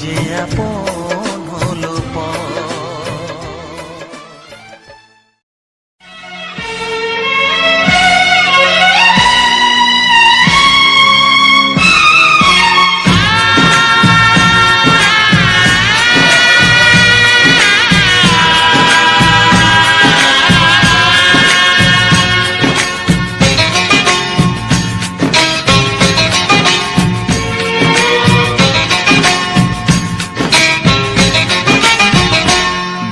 যে আপন হলো পর।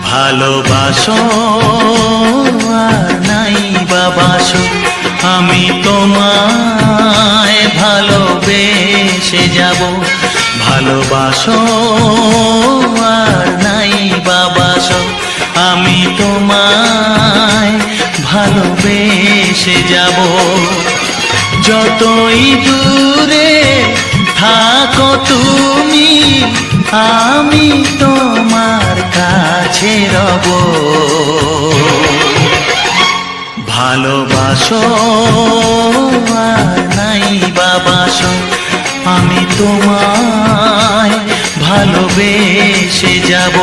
ভালোবাসো আর নাই বাবাসো, আমি তোমায় ভালোবেসে যাব। ভালোবাসো আর নাই বাবাসো, আমি তোমায় ভালোবেসে যাব। যতই দূরে থাকো তুমি, আমি তোমার কাছে রব। ভালোবাসো আর নাই বাবাসো, আমি তোমায় ভালোবেসে যাব।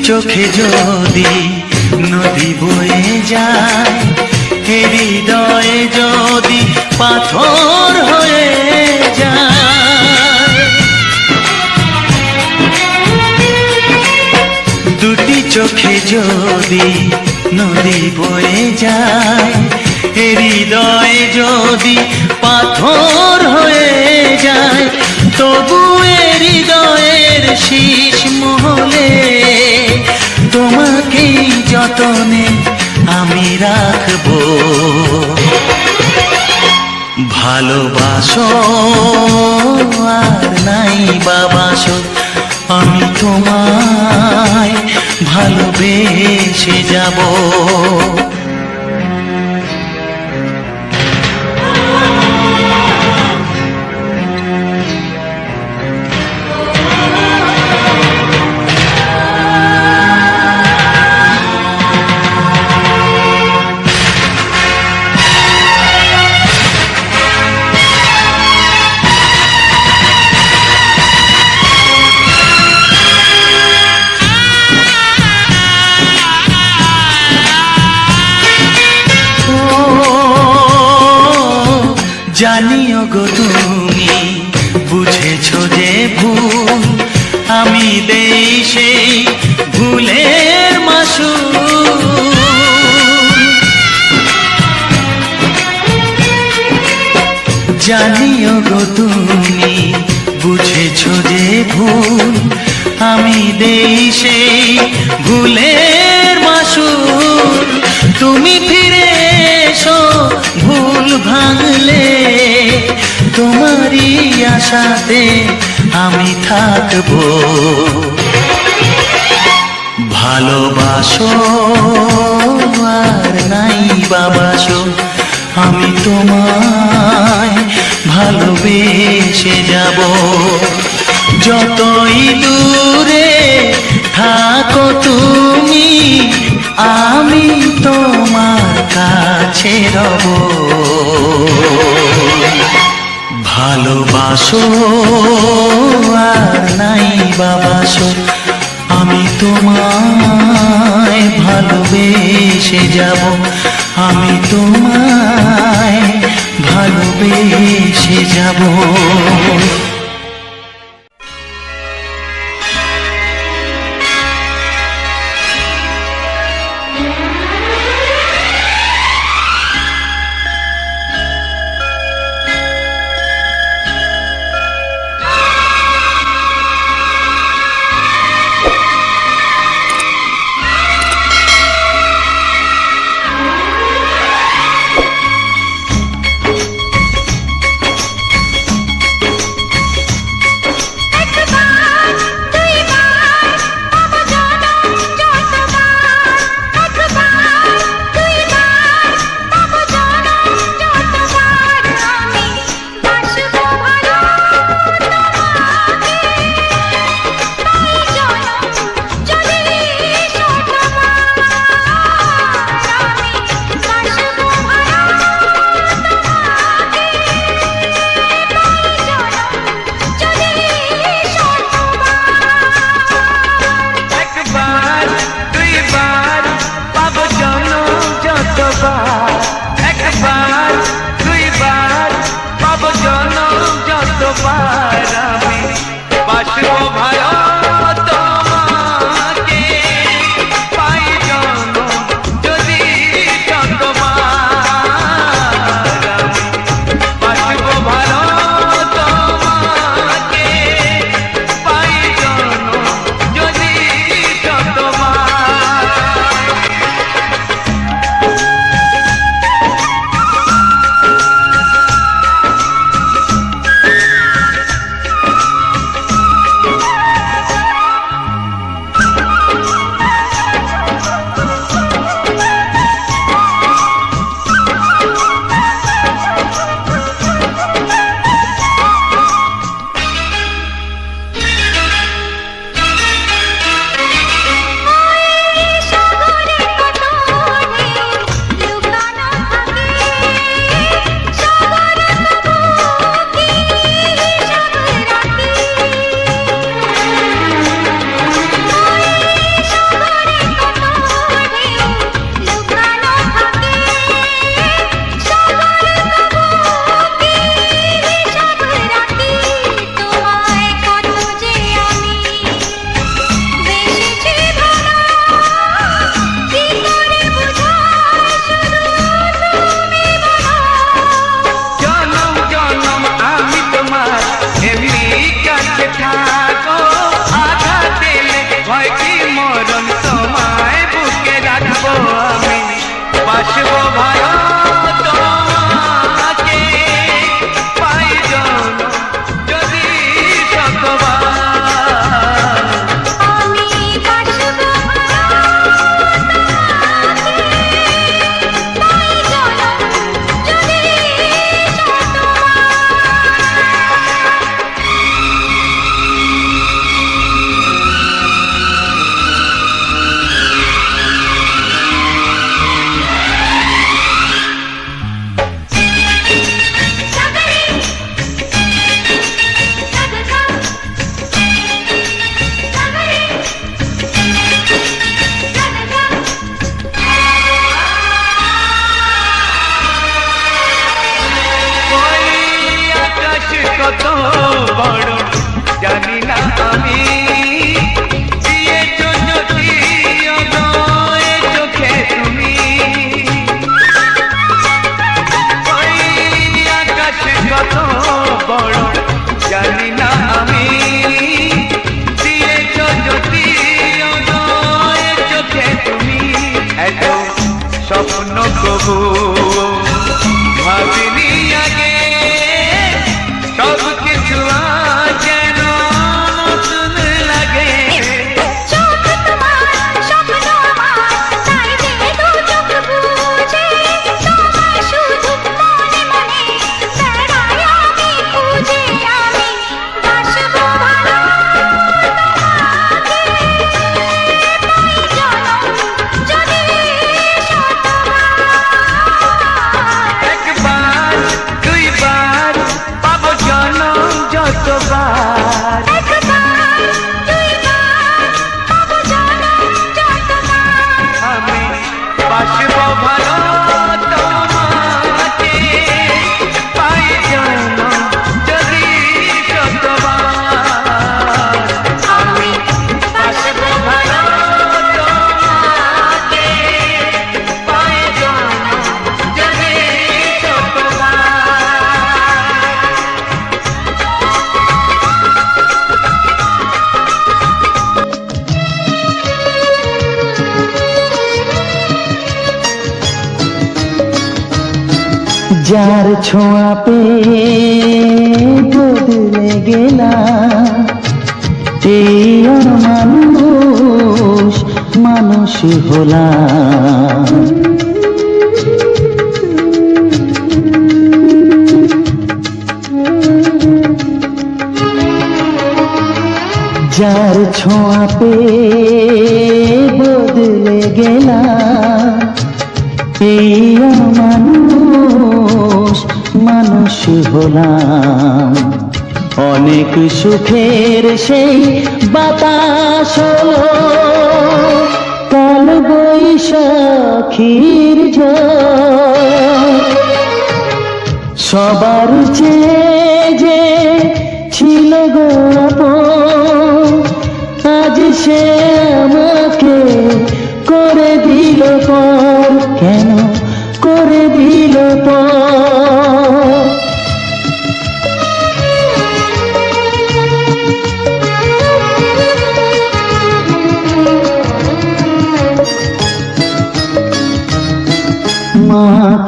চোখে যদি নদী বয়ে যায়, হৃদয়ে যদি পাথর হয়ে যায়। দুটি চোখে যদি নদী বয়ে যায়, হৃদয়ে যদি পাথর হয়ে যায়, তবু হৃদয়ের শীষ মহলে তোমাকে যতনে আমি রাখবো। ভালোবাসো আর নাই বাবাসো, আমি তোমায় ভালোবেসে যাব। জানিও গো তুমি বুঝেছো যে ভুল, আমি দেই সেই ভুলের মাসুল। জানিও গো তুমি বুঝেছো যে ভুল, আমি দেই সেই ভুলের মাসুল। তুমি ফিরে এসো ভুল ভাঙলে, তোমারই আশাতে আমি থাকবো। ভালোবাসো আর নাই বাবাসো, আমি তোমায় ভালোবেসে যাব। যতই দূরে থাকো তুমি, আমি তোমার কাছে রব। ভালোবাসো আর নাই বাবাসো, আমি তোমায় ভালোবেসে যাব। আমি তোমায় ভালোবেসে যাব। বাসবো ভালো তোমাকে পাই জনম যদি শতবার বাসবো ভালো তোমাকে পাই জনম যদি শতবার বাসবো ভালো তোমাকে পাই জনম যদি শতবার আমি বাসবো পাই জনম যদি কত বড় জানি না আমি দিয়েছ যদি অনয় চোখে তুমি ওই আকাশ কত বড় জানি না আমি দিয়েছ যদি অনয় চোখে তুমি এত স্বপ্ন কবু ভাবিনি আগে সব কিছু যেন নতুন লাগে চোখ তোমার স্বপ্ন আমার তাই যে দু চোখ বুঝে তোমায় শুধু মনে মনে বেড়াই আমি খুঁজে আমি বাসবো ভালো তোমাকে পাই জনম যদি শতবার একবার দুইবার পাবো জনম যতবার একবার দুইবার পাবো জনম যতবার আমি বাসবো ভালো তোমাকে পাই জনম যদি শতবার আমি বাসবো ভালো তোমাকে পাই জনম যদি শতবার যার ছোঁয়া পেয়ে বদলে গেলাম এই মানুষ মানুষ হলাম যার ছোঁয়া পেয়ে বদলে গেলাম এই মানুষ মানুষ হলাম অনেক সুখের সেই বাতাস হলো কাল বৈশাখীর ঝড় সবার চেয়ে যে ছিল গো আপন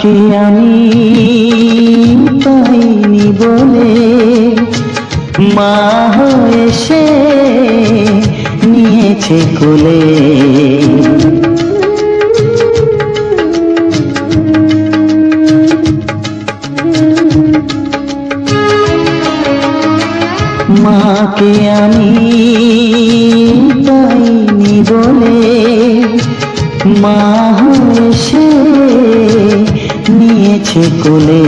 মাকে আমি পাইনি বলে মা হয়ে সে নিয়েছে কোলে। মাকে আমি পাইনি বলে মা হয়ে সে নিয়েছে কোলে।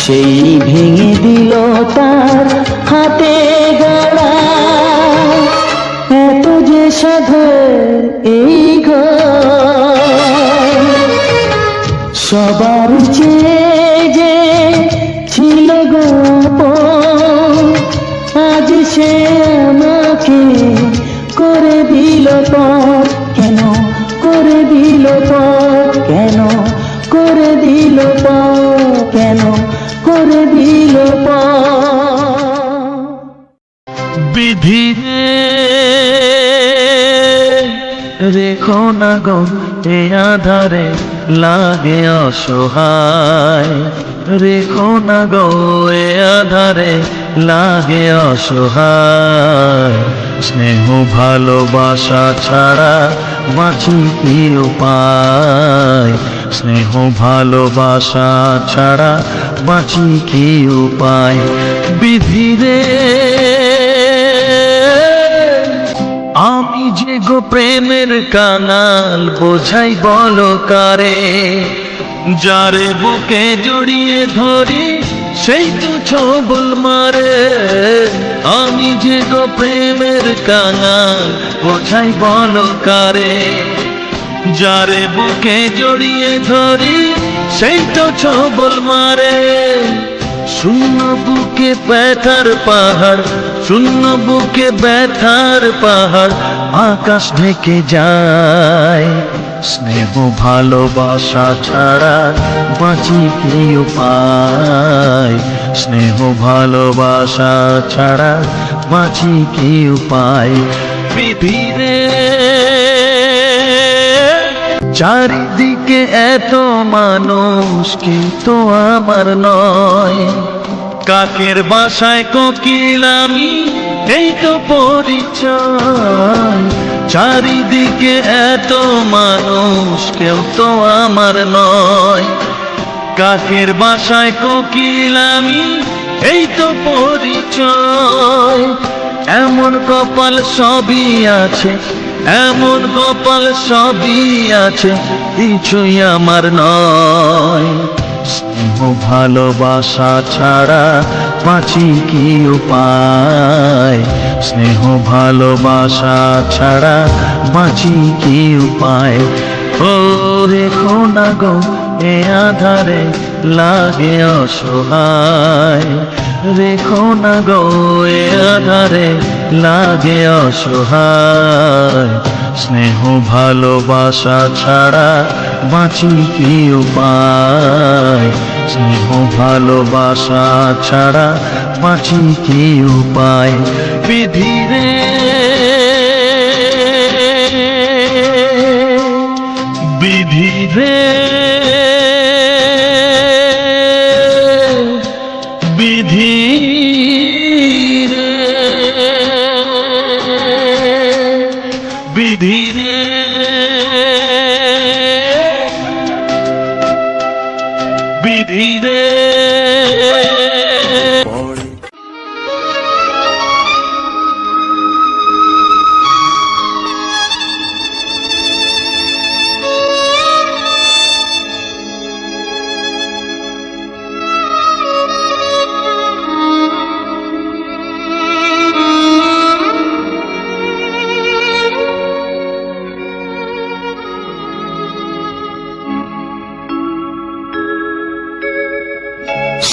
সেই ভেঙে দিল তার হাতে গড়া এত যে সাধের এই ঘর। সবার চেয়ে যে ছিল গো আপন, আজ সে আমাকে করে দিল পর। কেন করে দিল পর, কেন করে দিল পর, কেন করে দিল পর। বিধি রেখো না গো এ আধারে লাগে অসহায়। রেখো না গো এ আধারে লাগে অসহায়। স্নেহ ভালোবাসা ছাড়া বাঁচি কি উপায়। স্নেহ ভালোবাসা ছাড়া বাঁচি কি উপায়। বিধি রে আমি যে গো প্রেমের কাঙাল বোঝাই বলো কারে। যারে বুকে জড়িয়ে ধরি সেই তো ছবল মারে। আমি যে গো প্রেমের কাঙাল বোঝাই বলো কারে। যারে বুকে জড়িয়ে ধরি সেই তো ছবল মারে। শূন্য বুকে ব্যথার পাহাড়, শূন্য বুকে ব্যথার পাহাড় আকাশ ঢেকে যায়। স্নেহ ভালোবাসা ছাড়া বাঁচি কি উপায়। স্নেহ ভালোবাসা ছাড়া বাঁচি কি উপায়। পৃথিবীরে চারিদিকে এত মানুষ কিন্তু আমার নয়। কাকের বাসায় কোকিল আমি এই তো পরিচয়। চারিদিকে এত মানুষ কেউ তো আমার নয়। কাকের বাসায় কোকিল আমি এই তো পরিচয়। এমন কপাল সবই আছে, এমন কপাল সবই আছে, কিছুই আমার নয়। স্নেহ ভালোবাসা ছাড়া বাঁচি কি উপায়। স্নেহ ভালোবাসা ছাড়া বাঁচি কি উপায়। ও রেখো না গো এ আধারে লাগে অসহায়। রেখো না গো এ আধারে লাগে অসহায়। স্নেহ ভালোবাসা ছাড়া বাঁচি কি উপায়। স্নেহ ভালোবাসা ছাড়া বাঁচি কি উপায়। বিধি রে বিধি রে বিধি রে বিধি রে বিধি রে।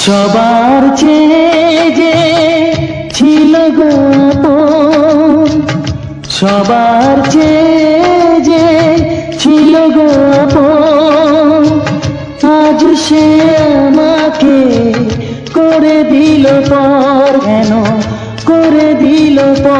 সবার চেয়ে যে ছিল গো আপন, সবার চেয়ে যে ছিল গো আপন, আজ সে আমাকে করে দিল পর। কেন করে দিল পর।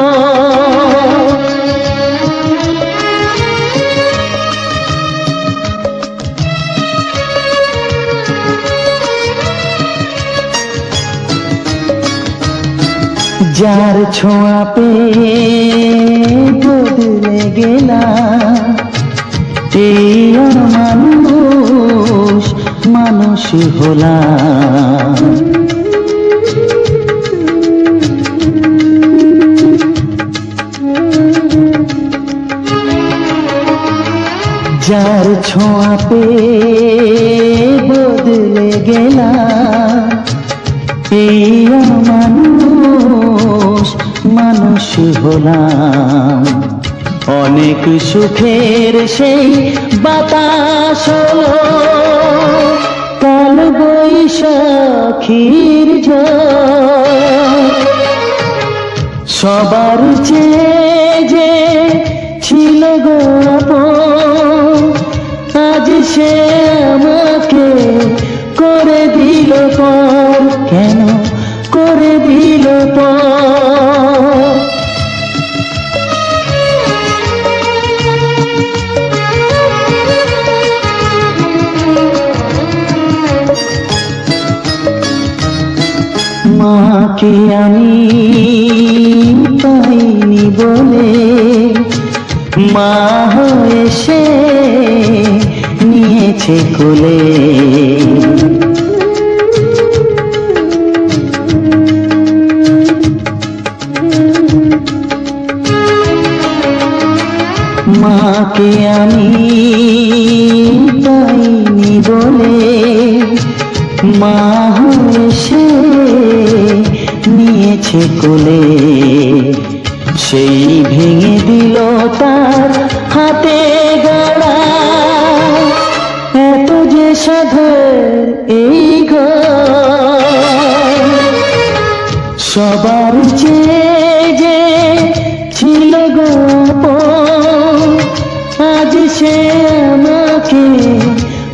ছোঁয়া পেয়ে বদলে গেলাম, এই মানুষ মানুষ হলাম। যার ছোঁয়া পেয়ে বদলে গেলাম, এই মানুষ মানুষ হলাম। অনেক সুখের সেই বাতাস হলো কাল বৈশাখীর ঝড়। সবার চেয়ে যে ছিল গো আপন, আজ সে আমাকে করে দিল পর। কেন করে দিল পর? মাকে আমি পাইনি বলে মা হয়ে সে নিয়েছে কোলে। মাকে আমি পাইনি বলে মা হয়ে সে নিয়েছে কোলে। সেই ভেঙে দিল তার হাতে গড়া এত যে সাধের এই ঘর। সবার চেয়ে যে ছিল গো আপন, আজ সে আমাকে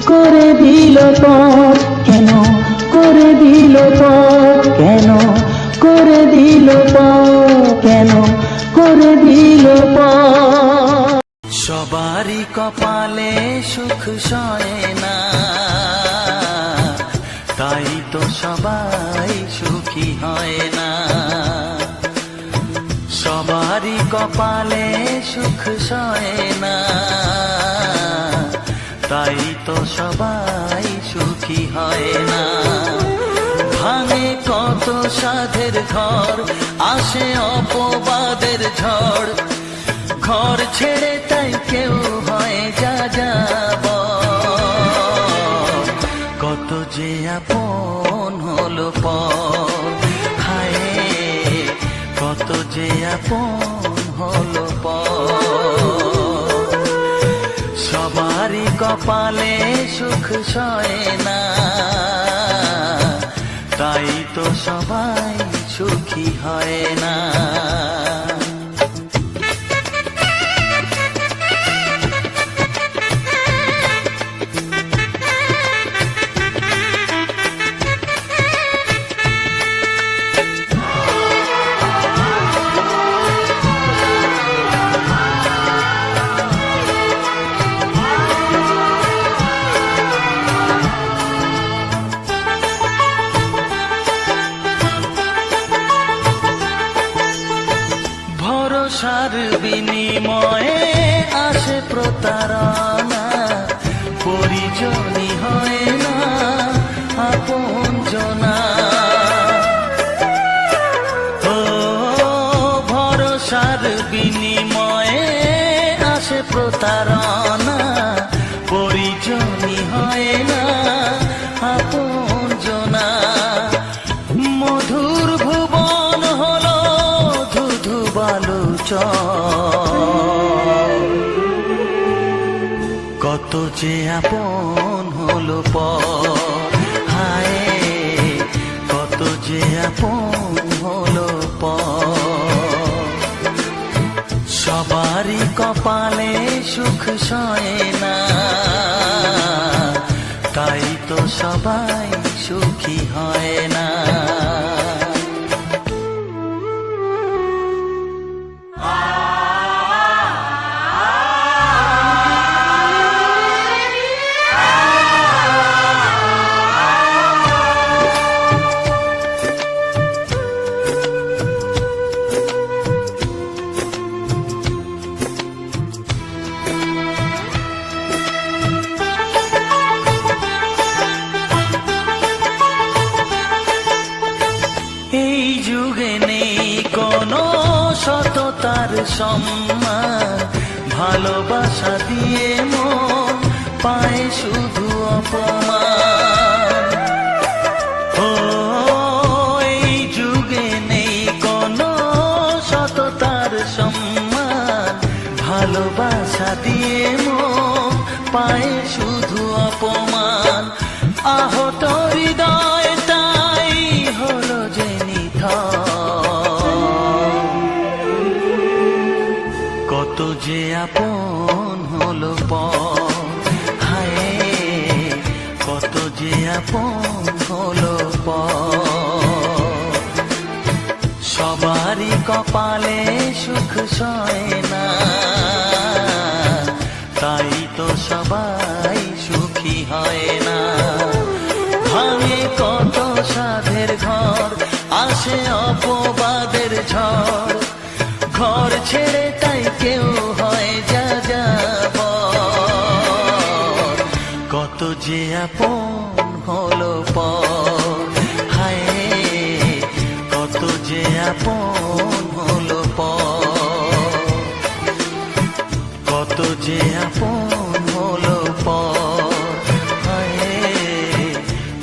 করে দিল পর। কেন করে দিল পর? কেন করে দিল পর? কেন করে দিল পর? সবারই কপালে সুখ সয় না, তাই তো সবাই সুখী হয় না। সবারই কপালে সুখ সয় না, তাই তো সবাই সুখী হয় না। ভাঙে কত সাধের ঘর, আসে অপবাদের ঝড়। ঘর ছেড়ে তাই কেউ হয় যা যাব, কত যে আপন হলো পর। হায় কত যে আপন হলো পর। সবারই কপালে সুখ সয় না, তাই তো সবাই সুখী হয় না। ভরসার বিনিময়ে আসে প্রতারণা, পরিজনই হয় না আপনজনা। ও ভরসার বিনিময়ে আসে প্রতারণা, পরিজনই হয় না আপনজনা। মধুর ভুবন হলো ধুধু বালুচর, কত যে আপন হলো পর। হায় কত যে আপন হলো পর। সবারই কপালে সুখ সয় না, তাই তো সবাই সুখী হয় না। তার সম্মান, ভালোবাসা দিয়ে মন পায় শুধু অপমান। ও এই যুগে নেই কোনো সততার সম্মান, ভালোবাসা দিয়ে মন পায় শুধু অপমান। আহত হৃদয়টাই হলো যে নিথর, কত যে আপন হলো পর, হায় কত যে আপন হলো পর। সবারই কপালে সুখ সয় না, তাই তো সবাই সুখী হয় না। ভাঙে কত সাধের ঘর, আসে অপবাদের ঝড়, ঘর ছেড়ে তাই কেউ হয় যা যাবর। কত যে আপন হলো পর, হায় কত যে আপন হলো পর, কত যে আপন হলো পর, হায়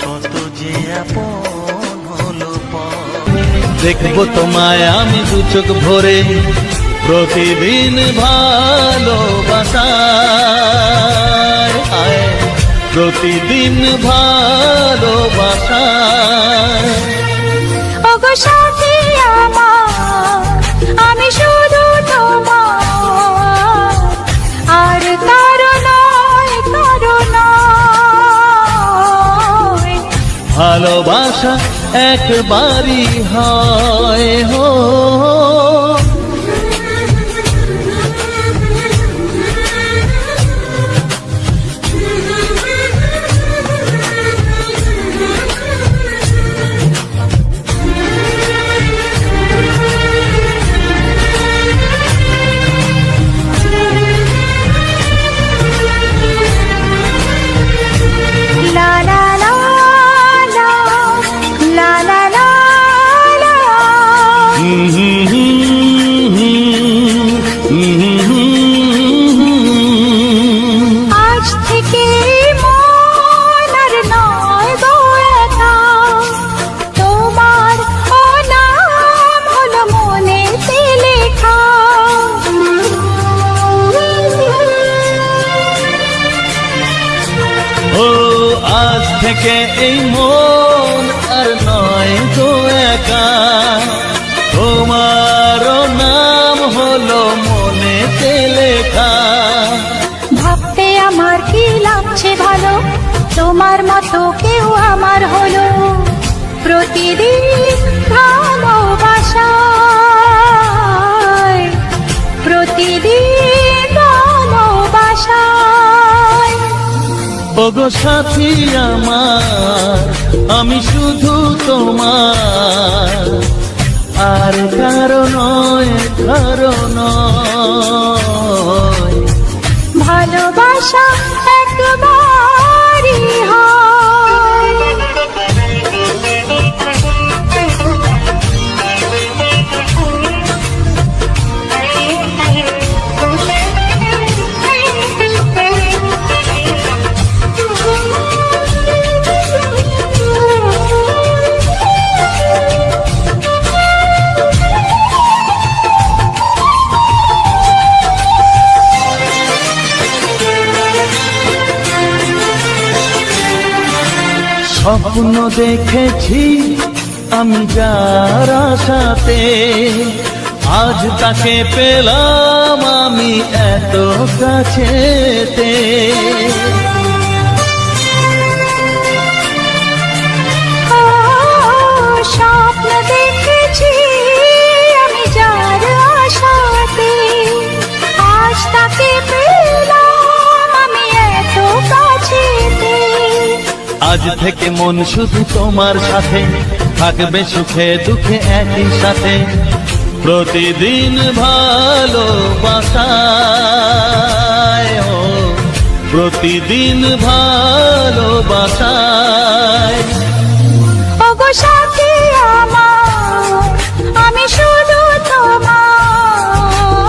কত যে আপন হলো পর। দেখবো তোমায় আমি দু চোখ ভরে, প্রতিদিন ভালোবাসায়, আয় প্রতিদিন ভালোবাসায়। ওগো সাথী আমার, আমি শুধু তোমার, আর কারো নয়, কারো নয়। ভালোবাসা একবারই হয় হো, লা লা লা লা, লা লা লা লা। আজ থেকে মন আর নয় গো একা, তোমার ও নাম হলো মনেতে লেখা। ও আজ থেকে এই মন আর নয় তো একা, তোমারও নাম হলো মনেতে লেখা। ভাবতে আমার কি লাগছে ভালো, তোমার মতো কেউ আমার হলো। প্রতিদিন ভালোবাসায়, প্রতিদিন ভালোবাসায়। ওগো সাথী আমার, আমি শুধু তোমার, আর কারো নয়, কারো নয়। ভালোবাসা একবারই হয়। স্বপ্ন দেখেছি আমি যার আশাতে, আজ তাকে পেলাম আমি এত কাছেতে। স্বপ্ন দেখেছি আমি যার আশাতে, আজ তাকে পেলাম আমি এত কাছেতে। আজ থেকে মন শুধু তোমার সাথে, থাকবে সুখে দুঃখে একই সাথে। প্রতিদিন ভালোবাসায়, ও প্রতিদিন ভালোবাসায়। ওগো সাথী আমার, আমি শুধু তোমার,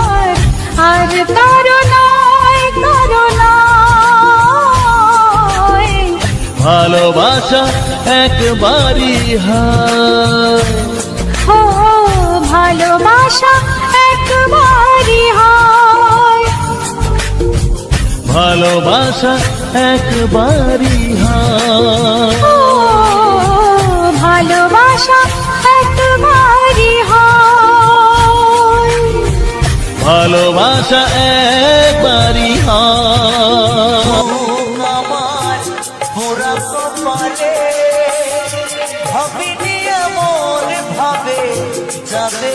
ভালোবাসা একবারই হয়, ও ভালোবাসা একবারই হয়, ভালোবাসা একবারই হয়, ও ভালোবাসা একবারই হয়, ভালোবাসা একবারই হয়। আমার পোড়া কপালে ভাবিনি এমন ভাবে যাবে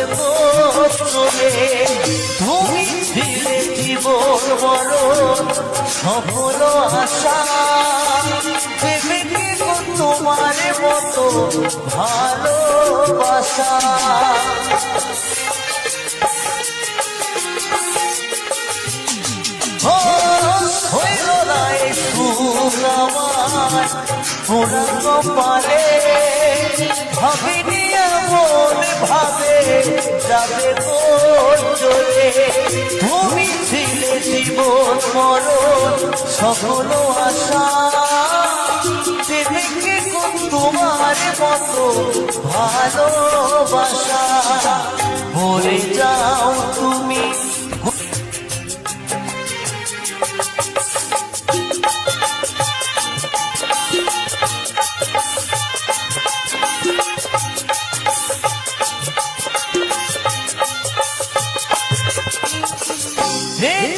চলে, তুমি ছিলে জীবন মরণ সফল আশা, দেবে কি গো তোমার মতো ভালোবাসা। হইল না এই সুখ আমার পোড়া কপালে, ভাবিনি এমন ভাবে যাবে চলে, তুমি ছিলে জীবন মরণ সকল আশা, দেবে কি গো তোমার মতো ভালোবাসা। মরে যাও তুমি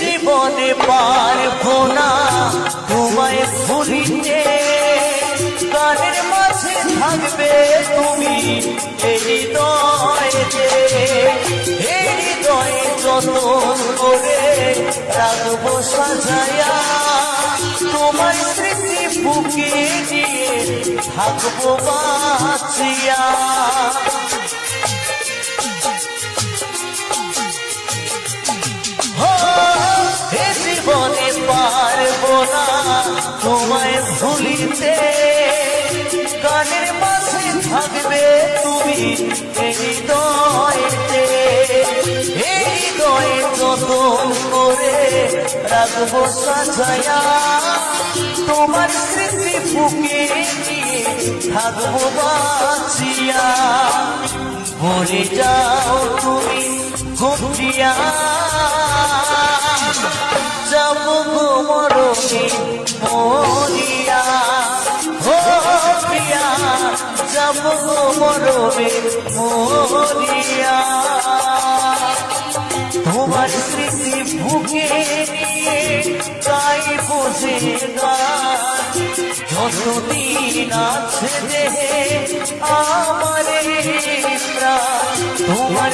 জীবনে পারবো না তোমায় ভুলিতে, গানের মাঝে থাকবে তুমি এই হৃদয়েতে, এই হৃদয়ে যতন করে রাখবো সাজায়া, তোমার স্মৃতি বুকে নিয়ে থাকবো বাঁচিয়া। জীবনে পারবো না তোমায় ভুলিতে, গানের মাঝে থাকবে তুমি এই হৃদয়েতে, এই হৃদয়ে যতন করে রাখবো সাজায়া, তোমার স্মৃতি বুকে নিয়ে থাকবো বাঁচিয়া। মরে যাও তুমি ঘুরিয়া, যাব গো মরণে মরিয়া, ও প্রিয়া যাব গো মরণে মরিয়া, তোমার স্মৃতি বুকে নিয়ে গাইব যে গান, যতদিন আছে দেহে আমার প্রাণ, তোমার